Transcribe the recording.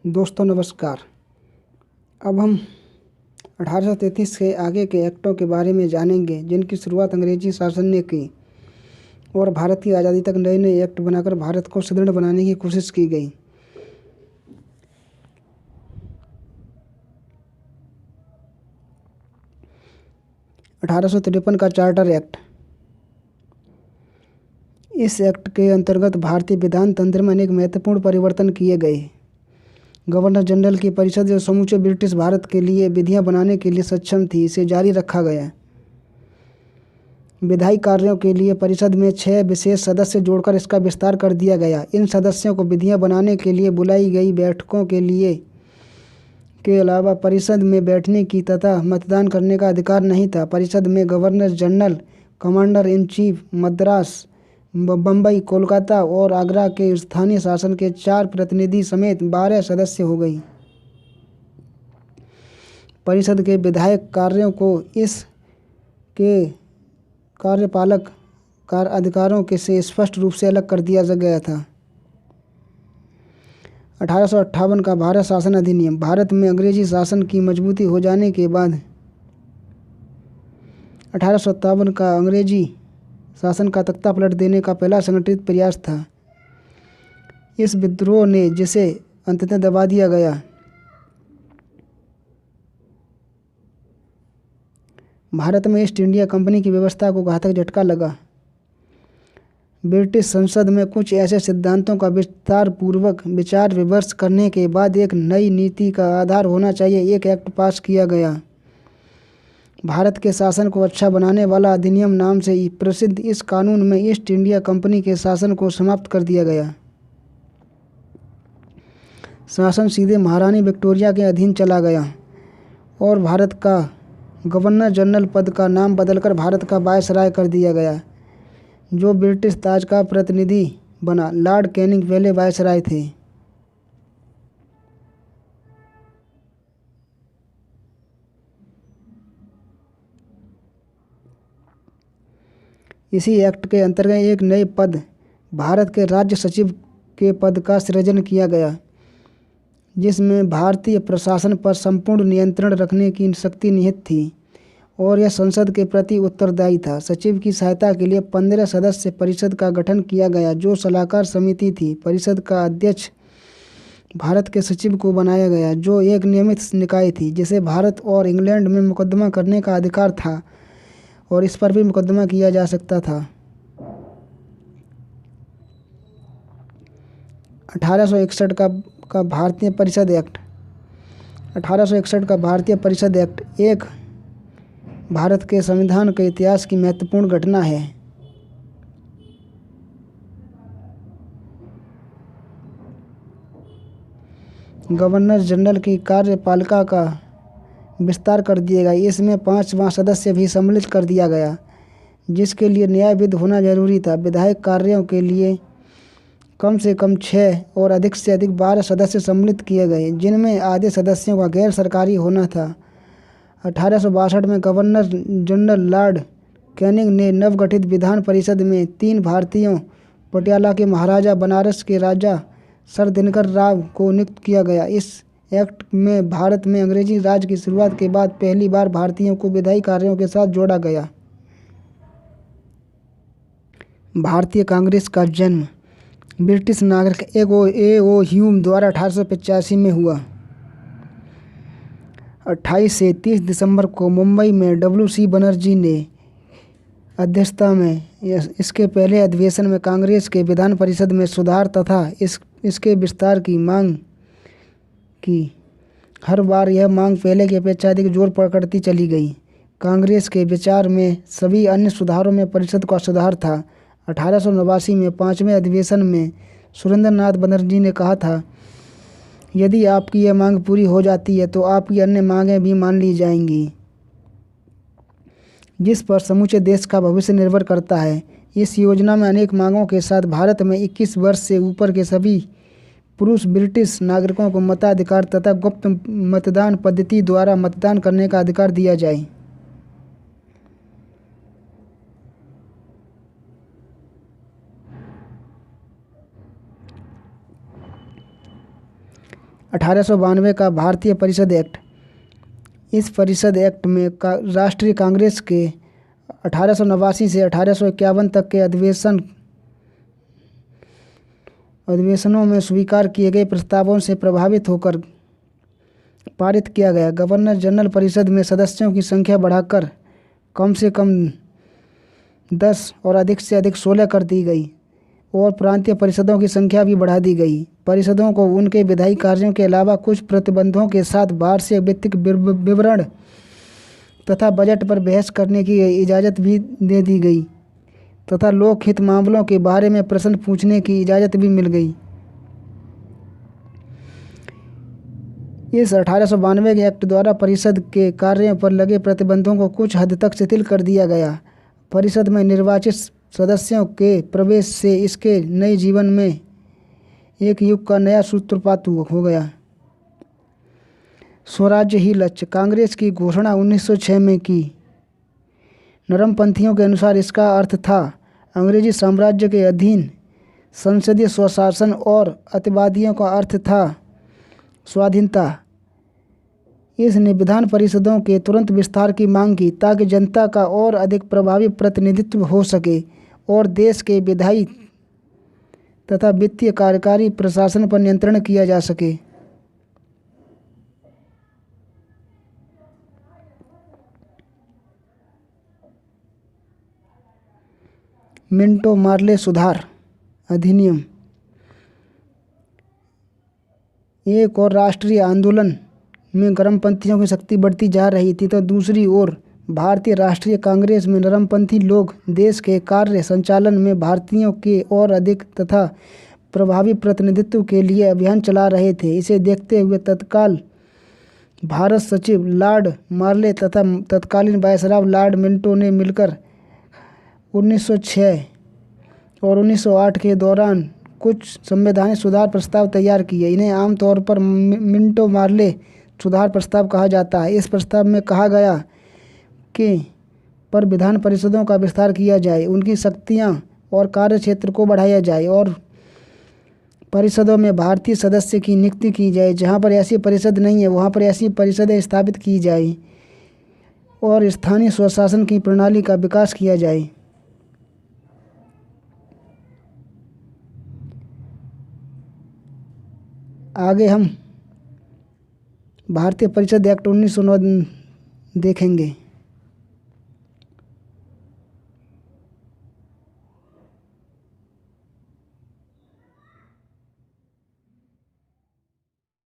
दोस्तों नमस्कार। अब हम 1833 के आगे के एक्टों के बारे में जानेंगे जिनकी शुरुआत अंग्रेजी शासन ने की और भारत की आज़ादी तक नए नए एक्ट बनाकर भारत को सुदृढ़ बनाने की कोशिश की गई। अठारह का चार्टर एक्ट। इस एक्ट के अंतर्गत भारतीय विधान तंत्र में अनेक महत्वपूर्ण परिवर्तन किए गए। गवर्नर जनरल की परिषद जो समूचे ब्रिटिश भारत के लिए विधियां बनाने के लिए सक्षम थी, इसे जारी रखा गया। विधायी कार्यों के लिए परिषद में 6 विशेष सदस्य जोड़कर इसका विस्तार कर दिया गया। इन सदस्यों को विधियां बनाने के लिए बुलाई गई बैठकों के अलावा परिषद में बैठने की तथा मतदान करने का अधिकार नहीं था। परिषद में governor general, commander in chief, Madras, Bombay, Kolkata और आगरा के स्थानीय शासन के 4 प्रतिनिधि समेत 12 सदस्य हो गई। परिषद के विधायक कार्यों को इस के कार्यपालक अधिकारों के से स्पष्ट रूप से अलग कर दिया गया था। 1858 का भारत शासन अधिनियम। भारत में अंग्रेजी शासन की मजबूती हो जाने के बाद 1857 का अंग्रेजी शासन का तख्ता पलट देने का पहला संगठित प्रयास था। इस विद्रोह ने जिसे अंततः दबा दिया गया। भारत में ईस्ट इंडिया कंपनी की व्यवस्था को घातक झटका लगा। ब्रिटिश संसद में कुछ ऐसे सिद्धांतों का विस्तार पूर्वक विचार विमर्श करने के बाद एक नई नीति का आधार होना चाहिए एक एक्ट पास किया गया। भारत के शासन को अच्छा बनाने वाला अधिनियम नाम से प्रसिद्ध इस कानून में ईस्ट इंडिया कंपनी के शासन को समाप्त कर दिया गया। शासन सीधे महारानी विक्टोरिया के अधीन चला गया और भारत का गवर्नर जनरल पद का नाम बदलकर भारत का वायसराय कर दिया गया, जो ब्रिटिश ताज का प्रतिनिधि बना। लॉर्ड कैनिंग पहले वायसराय थे। इसी एक्ट के अंतर्गत एक नए पद, भारत के राज्य सचिव के पद का सृजन किया गया, जिसमें भारतीय प्रशासन पर संपूर्ण नियंत्रण रखने की शक्ति निहित थी और यह संसद के प्रति उत्तरदायी था। सचिव की सहायता के लिए 15 सदस्य परिषद का गठन किया गया, जो सलाहकार समिति थी। परिषद का अध्यक्ष भारत के सचिव को बनाया गया, जो एक नियमित निकाय थी जिसे भारत और इंग्लैंड में मुकदमा करने का अधिकार था और इस पर भी मुकदमा किया जा सकता था। 1861 का भारतीय परिषद एक्ट। 1861 का भारतीय परिषद एक्ट एक भारत के संविधान के इतिहास की महत्वपूर्ण घटना है। गवर्नर जनरल की कार्यपालिका का विस्तार कर दिया गया। इसमें 5वां सदस्य भी सम्मिलित कर दिया गया, जिसके लिए न्यायविद होना जरूरी था। विधायक कार्यों के लिए कम से कम 6 और अधिक से अधिक 12 सदस्य सम्मिलित किए गए, जिनमें आधे सदस्यों का गैर सरकारी होना था। 1862 में गवर्नर जनरल लॉर्ड कैनिंग ने नवगठित विधान परिषद में 3 भारतीयों, पटियाला के महाराजा, बनारस के राजा सर दिनकर राव को नियुक्त किया गया। इस एक्ट में भारत में अंग्रेजी राज की शुरुआत के बाद पहली बार भारतीयों को विधायी कार्यों के साथ जोड़ा गया। भारतीय कांग्रेस का जन्म ब्रिटिश नागरिक ए.ओ. ह्यूम द्वारा 1885 में हुआ। 28 से 30 दिसंबर को मुंबई में W.C. बनर्जी ने अध्यक्षता में इसके पहले अधिवेशन में कांग्रेस के विधान परिषद में सुधार तथा इसके विस्तार की मांग की। हर बार यह मांग पहले की अपेक्षा अधिक जोर पकड़ती चली गई। कांग्रेस के विचार में सभी अन्य सुधारों में परिषद का सुधार था। 1889 में 5वें अधिवेशन में सुरेंद्रनाथ बनर्जी ने कहा था, यदि आपकी यह मांग पूरी हो जाती है तो आपकी अन्य मांगें भी मान ली जाएंगी, जिस पर समूचे देश का भविष्य निर्भर करता है। इस योजना में अनेक मांगों के साथ भारत में 21 वर्ष से ऊपर के सभी पुरुष ब्रिटिश नागरिकों को मताधिकार तथा गुप्त मतदान पद्धति द्वारा मतदान करने का अधिकार दिया जाए। 1892 का भारतीय परिषद एक्ट। इस परिषद एक्ट में राष्ट्रीय कांग्रेस के 1889 से 1851 तक के अधिवेशनों में स्वीकार किए गए प्रस्तावों से प्रभावित होकर पारित किया गया। गवर्नर जनरल परिषद में सदस्यों की संख्या बढ़ाकर कम से कम 10 और अधिक से अधिक 16 कर दी गई और प्रांतीय परिषदों की संख्या भी बढ़ा दी गई। परिषदों को उनके विधायी कार्यों के अलावा कुछ प्रतिबंधों के साथ वार्षिक वित्तीय विवरण तथा बजट पर बहस करने की इजाज़त भी दे दी गई तथा लोकहित मामलों के बारे में प्रश्न पूछने की इजाज़त भी मिल गई। इस 1892 के एक्ट द्वारा परिषद के कार्यों पर लगे प्रतिबंधों को कुछ हद तक शिथिल कर दिया गया। परिषद में निर्वाचित सदस्यों के प्रवेश से इसके नए जीवन में एक युग का नया सूत्रपात हो गया। स्वराज्य ही लक्ष्य। कांग्रेस की घोषणा 1906 में की। नरमपंथियों के अनुसार इसका अर्थ था अंग्रेजी साम्राज्य के अधीन संसदीय स्वशासन और अतिवादियों का अर्थ था स्वाधीनता। इसने विधान परिषदों के तुरंत विस्तार की मांग की ताकि जनता का और अधिक प्रभावी प्रतिनिधित्व हो सके और देश के विधायी तथा वित्तीय कार्यकारी प्रशासन पर नियंत्रण किया जा सके। मिंटो मार्ले सुधार अधिनियम। एक और राष्ट्रीय आंदोलन में गर्मपंथियों की शक्ति बढ़ती जा रही थी तो दूसरी ओर भारतीय राष्ट्रीय कांग्रेस में नरमपंथी लोग देश के कार्य संचालन में भारतीयों के और अधिक तथा प्रभावी प्रतिनिधित्व के लिए अभियान चला रहे थे। इसे देखते हुए तत्काल भारत सचिव लॉर्ड मार्ले तथा तत्कालीन वायसराय लॉर्ड मिंटो ने मिलकर 1906 और 1908 के दौरान कुछ संवैधानिक सुधार प्रस्ताव तैयार किए। इन्हें आमतौर पर मिंटो मार्ले सुधार प्रस्ताव कहा जाता है। इस प्रस्ताव में कहा गया कि पर विधान परिषदों का विस्तार किया जाए, उनकी शक्तियां और कार्यक्षेत्र को बढ़ाया जाए और परिषदों में भारतीय सदस्य की नियुक्ति की जाए। जहां पर ऐसी परिषद नहीं है वहां पर ऐसी परिषदें स्थापित की जाए और स्थानीय स्वशासन की प्रणाली का विकास किया जाए। आगे हम भारतीय परिषद एक्ट 1909 देखेंगे।